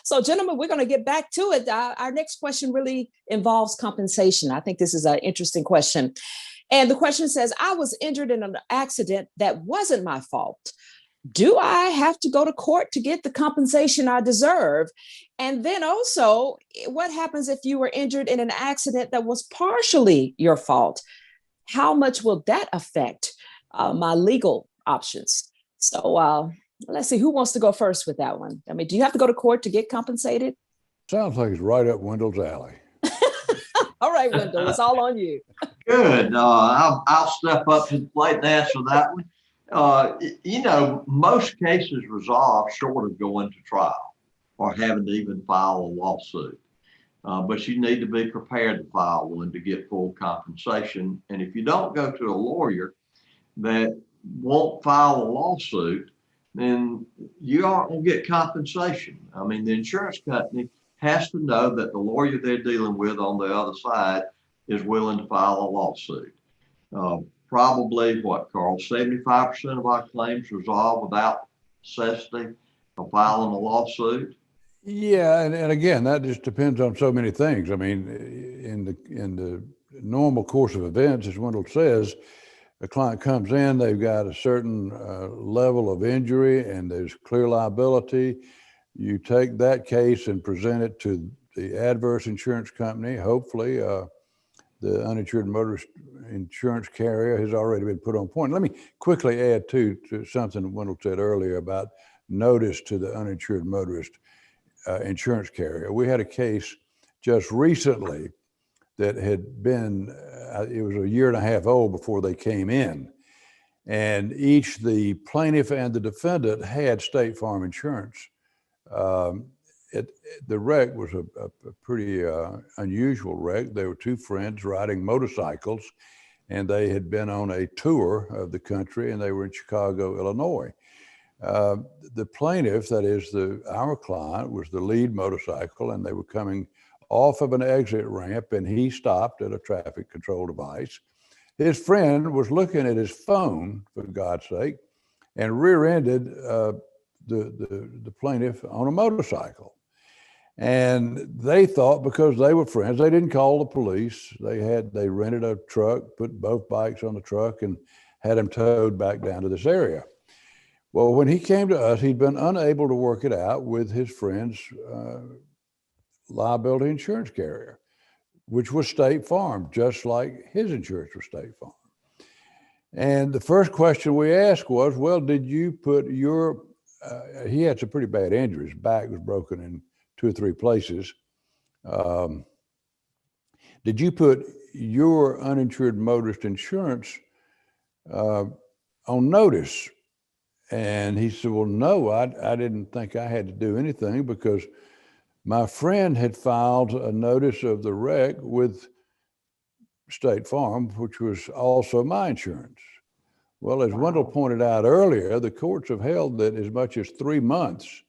So, gentlemen, we're going to get back to it. Our next question really involves compensation. I think this is an interesting question. And the question says, I was injured in an accident that wasn't my fault. Do I have to go to court to get the compensation I deserve? And then also, what happens if you were injured in an accident that was partially your fault? How much will that affect my legal options? So let's see, who wants to go first with that one? I mean, do you have to go to court to get compensated? Sounds like it's right up Wendell's alley. All right, Wendell, it's all on you. Good. I'll step up to the plate and answer that one. Most cases resolve short of going to trial or having to even file a lawsuit. But you need to be prepared to file one to get full compensation. And if you don't go to a lawyer that won't file a lawsuit, then you aren't going to get compensation. I mean, the insurance company has to know that the lawyer they're dealing with on the other side is willing to file a lawsuit. Probably what, Carl, 75% of our claims resolve without necessity of filing a lawsuit? Yeah, and again, that just depends on so many things. I mean, in the normal course of events, as Wendell says, a client comes in, they've got a certain level of injury and there's clear liability. You take that case and present it to the adverse insurance company. Hopefully, the uninsured motorist insurance carrier has already been put on point. Let me quickly add to something Wendell said earlier about notice to the uninsured motorist insurance carrier. We had a case just recently that had been, it was a year and a half old before they came in. And each the plaintiff and the defendant had State Farm insurance. The wreck was a pretty unusual wreck. They were two friends riding motorcycles, and they had been on a tour of the country, and they were in Chicago, Illinois. The plaintiff, that is our client, was the lead motorcycle, and they were coming off of an exit ramp, and he stopped at a traffic control device. His friend was looking at his phone, for God's sake, and rear-ended the plaintiff on a motorcycle. And they thought, because they were friends, they didn't call the police. They rented a truck, put both bikes on the truck, and had him towed back down to this area. Well, when he came to us, he'd been unable to work it out with his friend's liability insurance carrier, which was State Farm, just like his insurance was State Farm. And the first question we asked was, well, did you put your, he had some pretty bad injuries. His back was broken in 2 or 3 places. Did you put your uninsured motorist insurance on notice? And he said, well, no, I didn't think I had to do anything because my friend had filed a notice of the wreck with State Farm, which was also my insurance. Well, as Wendell pointed out earlier, the courts have held that as much as 3 months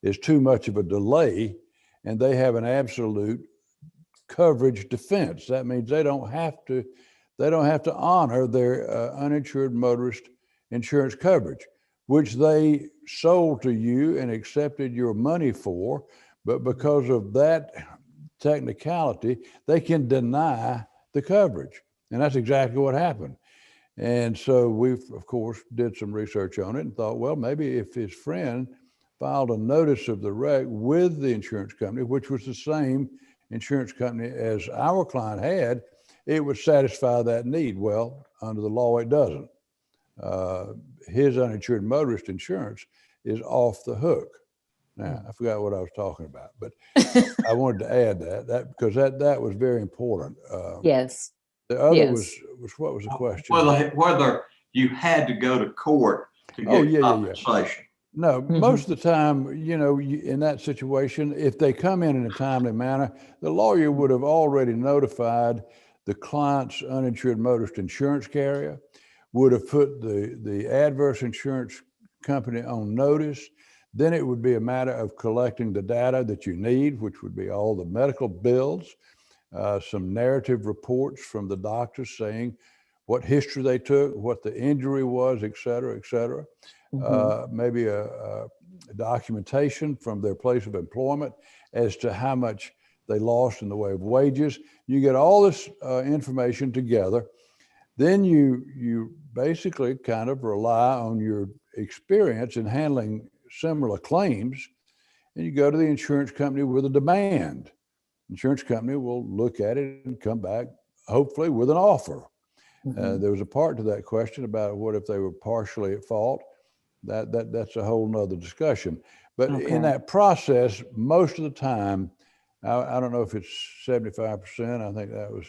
is too much of a delay, and they have an absolute coverage defense. That means they don't have to honor their uninsured motorist insurance coverage, which they sold to you and accepted your money for. But because of that technicality, they can deny the coverage. And that's exactly what happened. And so we, of course, did some research on it and thought, well, maybe if his friend filed a notice of the wreck with the insurance company, which was the same insurance company as our client had, it would satisfy that need. Well, under the law, it doesn't. His uninsured motorist insurance is off the hook. Now, I forgot what I was talking about, but I wanted to add that because that was very important. Yes. The other was what was the question? Whether you had to go to court to get compensation. No, most of the time, in that situation, if they come in a timely manner, the lawyer would have already notified the client's uninsured motorist insurance carrier, would have put the adverse insurance company on notice. Then it would be a matter of collecting the data that you need, which would be all the medical bills, some narrative reports from the doctors saying what history they took, what the injury was, et cetera, et cetera. Maybe documentation from their place of employment as to how much they lost in the way of wages. You get all this information together. Then you basically kind of rely on your experience in handling similar claims, and you go to the insurance company with a demand. Insurance company will look at it and come back, hopefully, with an offer. There was a part to that question about what if they were partially at fault. That's a whole nother discussion. But in that process, most of the time, I don't know if it's 75%, I think that was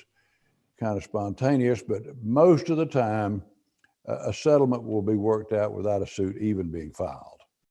kind of spontaneous, but most of the time, a settlement will be worked out without a suit even being filed.